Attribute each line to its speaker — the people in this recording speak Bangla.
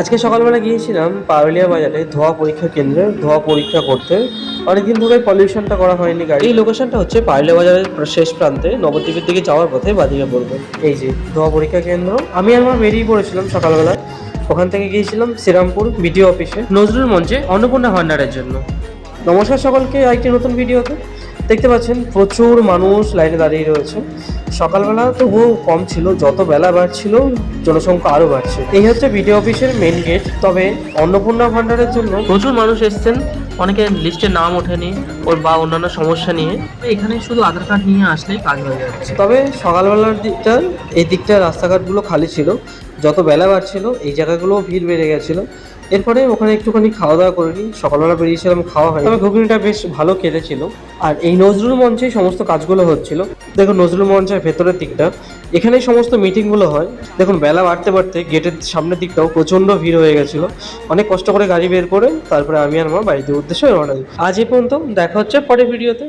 Speaker 1: আজকে সকালবেলা গিয়েছিলাম পারুলিয়া বাজারে ধোঁয়া পরীক্ষা কেন্দ্রে ধোঁয়া পরীক্ষা করতে। অনেকদিন ধরে পলিউশনটা করা হয়নি গাড়ি। এই লোকেশনটা হচ্ছে পারুলিয়া বাজারের শেষ প্রান্তে, নবদ্বীপের দিকে যাওয়ার পথে বাদিকে পড়বে। এই যে ধোঁয়া পরীক্ষা কেন্দ্র। আমি আর মা বেরিয়ে পড়েছিলাম সকালবেলা। ওখান থেকে গিয়েছিলাম শ্রীরামপুর বিডিও অফিসে নজরুল মঞ্চে অন্নপূর্ণা ভান্ডারের জন্য। নমস্কার সকলকে, আরেকটি নতুন ভিডিওতে। দেখতে পাচ্ছেন প্রচুর মানুষ লাইনে দাঁড়িয়ে রয়েছে। সকালবেলা তবুও কম ছিল, যত বেলা বাড়ছিল জনসংখ্যা আরও বাড়ছে। এই হচ্ছে বিডিও অফিসের মেন গেট। তবে অন্নপূর্ণা ভান্ডারের জন্য প্রচুর মানুষ এসছেন। অনেকে লিস্টে নাম ওঠেনি ওর বা অন্যান্য সমস্যা নিয়ে। এখানে শুধু আধার কার্ড নিয়ে আসলেই কাজ হয়ে যাচ্ছে। তবে সকালবেলার দিকটা এই দিকটা রাস্তাঘাটগুলো খালি ছিল। যত বেলা বাড়ছিল এই জায়গাগুলোও ভিড় বেড়ে গেছিলো। এরপরে ওখানে একটুখানি খাওয়া দাওয়া করে নিই। সকালবেলা বেরিয়েছিলাম, খাওয়া হয়, তবে ঘুগনিটা বেশ ভালো কেটেছিল। আর এই নজরুল মঞ্চেই সমস্ত কাজগুলো হচ্ছিল। দেখুন নজরুল মঞ্চের ভেতরের দিকটা, এখানেই সমস্ত মিটিংগুলো হয়। দেখুন বেলা বাড়তে বাড়তে গেটের সামনের দিকটাও প্রচণ্ড ভিড় হয়ে গেছিলো। অনেক কষ্ট করে গাড়ি বের করে তারপরে আমি আর মা বাড়িতে উদ্দেশ্যে রওনা দিই। আজ এই পর্যন্ত, দেখা হচ্ছে পরের ভিডিওতে।